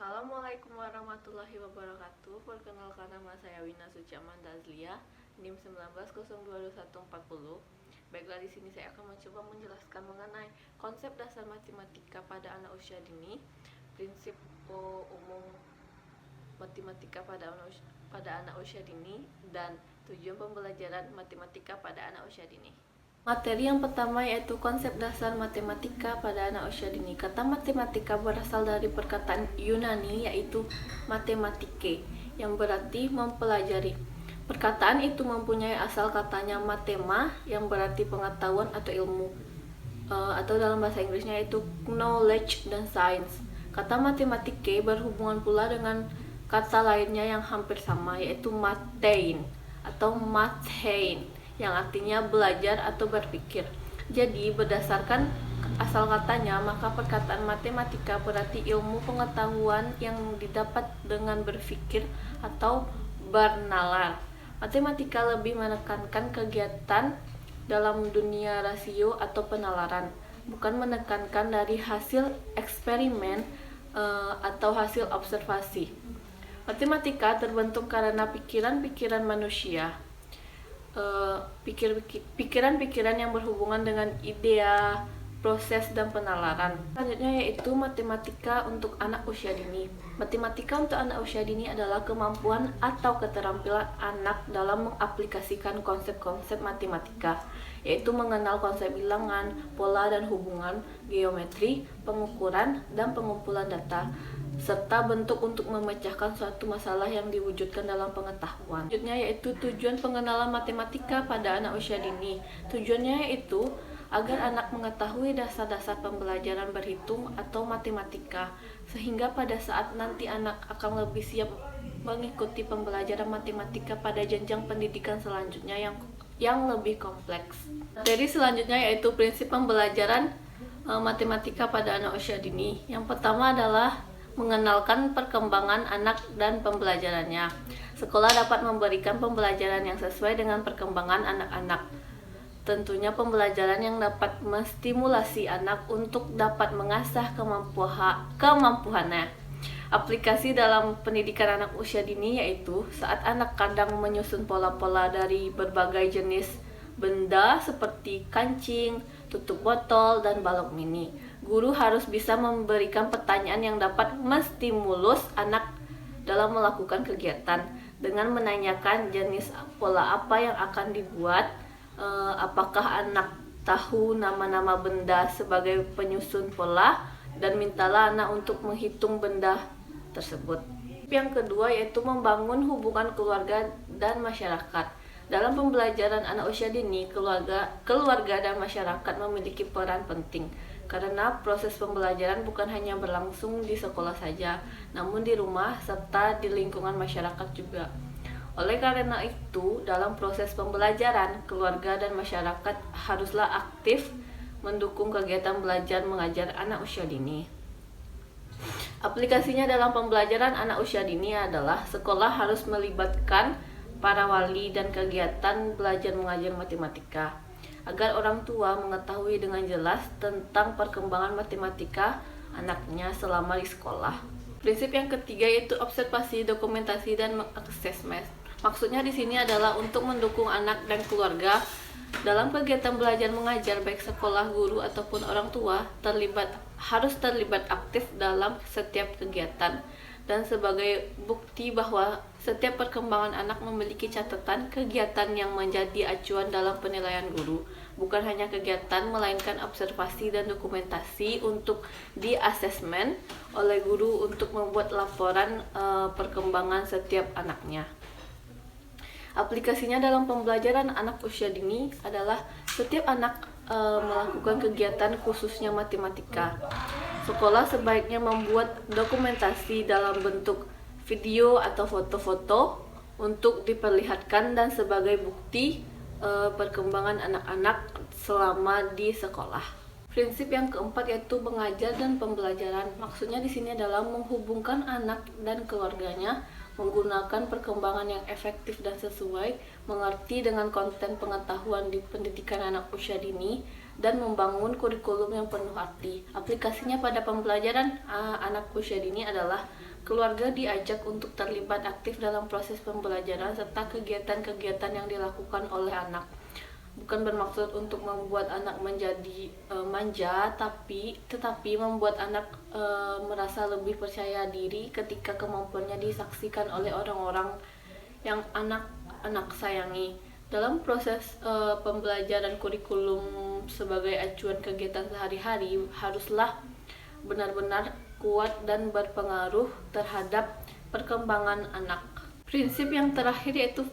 Assalamualaikum warahmatullahi wabarakatuh. Perkenalkan, nama saya Wina Suci Amanda Azlia, NIM 19022140. Baiklah, di sini saya akan mencoba menjelaskan mengenai konsep dasar matematika pada anak usia dini, prinsip umum matematika pada anak usia dini, dan tujuan pembelajaran matematika pada anak usia dini. Materi yang pertama yaitu konsep dasar matematika pada anak usia dini. Kata matematika berasal dari perkataan Yunani yaitu mathematike, yang berarti mempelajari. Perkataan itu mempunyai asal katanya mathema, yang berarti pengetahuan atau ilmu, atau dalam bahasa Inggrisnya yaitu knowledge dan science. Kata matematike berhubungan pula dengan kata lainnya yang hampir sama, yaitu mathein atau mathein, yang artinya belajar atau berpikir. Jadi berdasarkan asal katanya, maka perkataan matematika berarti ilmu pengetahuan yang didapat dengan berpikir atau bernalar. Matematika lebih menekankan kegiatan dalam dunia rasio atau penalaran, bukan menekankan dari hasil eksperimen atau hasil observasi. Matematika terbentuk karena pikiran-pikiran manusia, pikiran-pikiran yang berhubungan dengan idea, proses, dan penalaran. Selanjutnya yaitu matematika untuk anak usia dini. Matematika untuk anak usia dini adalah kemampuan atau keterampilan anak dalam mengaplikasikan konsep-konsep matematika, yaitu mengenal konsep bilangan, pola dan hubungan, geometri, pengukuran, dan pengumpulan data, serta bentuk untuk memecahkan suatu masalah yang diwujudkan dalam pengetahuan. Selanjutnya yaitu tujuan pengenalan matematika pada anak usia dini. Tujuannya yaitu agar anak mengetahui dasar-dasar pembelajaran berhitung atau matematika, sehingga pada saat nanti anak akan lebih siap mengikuti pembelajaran matematika pada jenjang pendidikan selanjutnya yang lebih kompleks. Materi selanjutnya yaitu prinsip pembelajaran matematika pada anak usia dini. Yang pertama adalah mengenalkan perkembangan anak dan pembelajarannya. Sekolah dapat memberikan pembelajaran yang sesuai dengan perkembangan anak-anak. Tentunya pembelajaran yang dapat menstimulasi anak untuk dapat mengasah kemampuannya. Aplikasi dalam pendidikan anak usia dini yaitu saat anak kadang menyusun pola-pola dari berbagai jenis benda seperti kancing, tutup botol, dan balok mini. Guru harus bisa memberikan pertanyaan yang dapat menstimulus anak dalam melakukan kegiatan dengan menanyakan jenis pola apa yang akan dibuat, apakah anak tahu nama-nama benda sebagai penyusun pola, dan mintalah anak untuk menghitung benda tersebut. Yang kedua yaitu membangun hubungan keluarga dan masyarakat. Dalam pembelajaran anak usia dini, keluarga dan masyarakat memiliki peran penting, karena proses pembelajaran bukan hanya berlangsung di sekolah saja, namun di rumah serta di lingkungan masyarakat juga. Oleh karena itu, dalam proses pembelajaran, keluarga dan masyarakat haruslah aktif mendukung kegiatan belajar mengajar anak usia dini. Aplikasinya dalam pembelajaran anak usia dini adalah sekolah harus melibatkan para wali dan kegiatan belajar mengajar matematika, agar orang tua mengetahui dengan jelas tentang perkembangan matematika anaknya selama di sekolah. Prinsip yang ketiga yaitu observasi, dokumentasi, dan mengakses. Maksudnya di sini adalah untuk mendukung anak dan keluarga dalam kegiatan belajar mengajar, baik sekolah, guru, ataupun orang tua harus terlibat aktif dalam setiap kegiatan. Dan sebagai bukti bahwa setiap perkembangan anak memiliki catatan kegiatan yang menjadi acuan dalam penilaian guru. Bukan hanya kegiatan, melainkan observasi dan dokumentasi untuk di-asesmen oleh guru untuk membuat laporan perkembangan setiap anaknya. Aplikasinya dalam pembelajaran anak usia dini adalah setiap anak melakukan kegiatan khususnya matematika. Sekolah sebaiknya membuat dokumentasi dalam bentuk video atau foto-foto untuk diperlihatkan dan sebagai bukti perkembangan anak-anak selama di sekolah. Prinsip yang keempat yaitu mengajar dan pembelajaran. Maksudnya di sini adalah menghubungkan anak dan keluarganya, menggunakan perkembangan yang efektif dan sesuai, mengerti dengan konten pengetahuan di pendidikan anak usia dini, dan membangun kurikulum yang penuh arti. Aplikasinya pada pembelajaran anak usia dini adalah Keluarga diajak untuk terlibat aktif dalam proses pembelajaran serta kegiatan-kegiatan yang dilakukan oleh anak. Bukan bermaksud untuk membuat anak menjadi manja, tetapi membuat anak merasa lebih percaya diri ketika kemampuannya disaksikan oleh orang-orang yang anak-anak sayangi. Dalam proses pembelajaran kurikulum sebagai acuan kegiatan sehari-hari haruslah benar-benar kuat dan berpengaruh terhadap perkembangan anak. Prinsip yang terakhir yaitu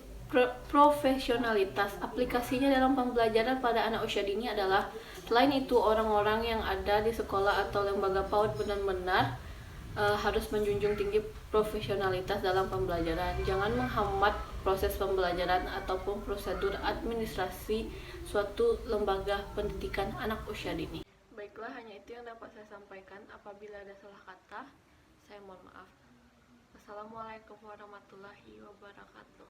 profesionalitas. Aplikasinya dalam pembelajaran pada anak usia dini adalah, selain itu orang-orang yang ada di sekolah atau lembaga PAUD benar-benar harus menjunjung tinggi profesionalitas dalam pembelajaran. Jangan menghambat proses pembelajaran ataupun prosedur administrasi suatu lembaga pendidikan anak usia dini. Baiklah, hanya itu yang dapat saya sampaikan. Apabila ada salah kata, saya mohon maaf. Wassalamualaikum warahmatullahi wabarakatuh.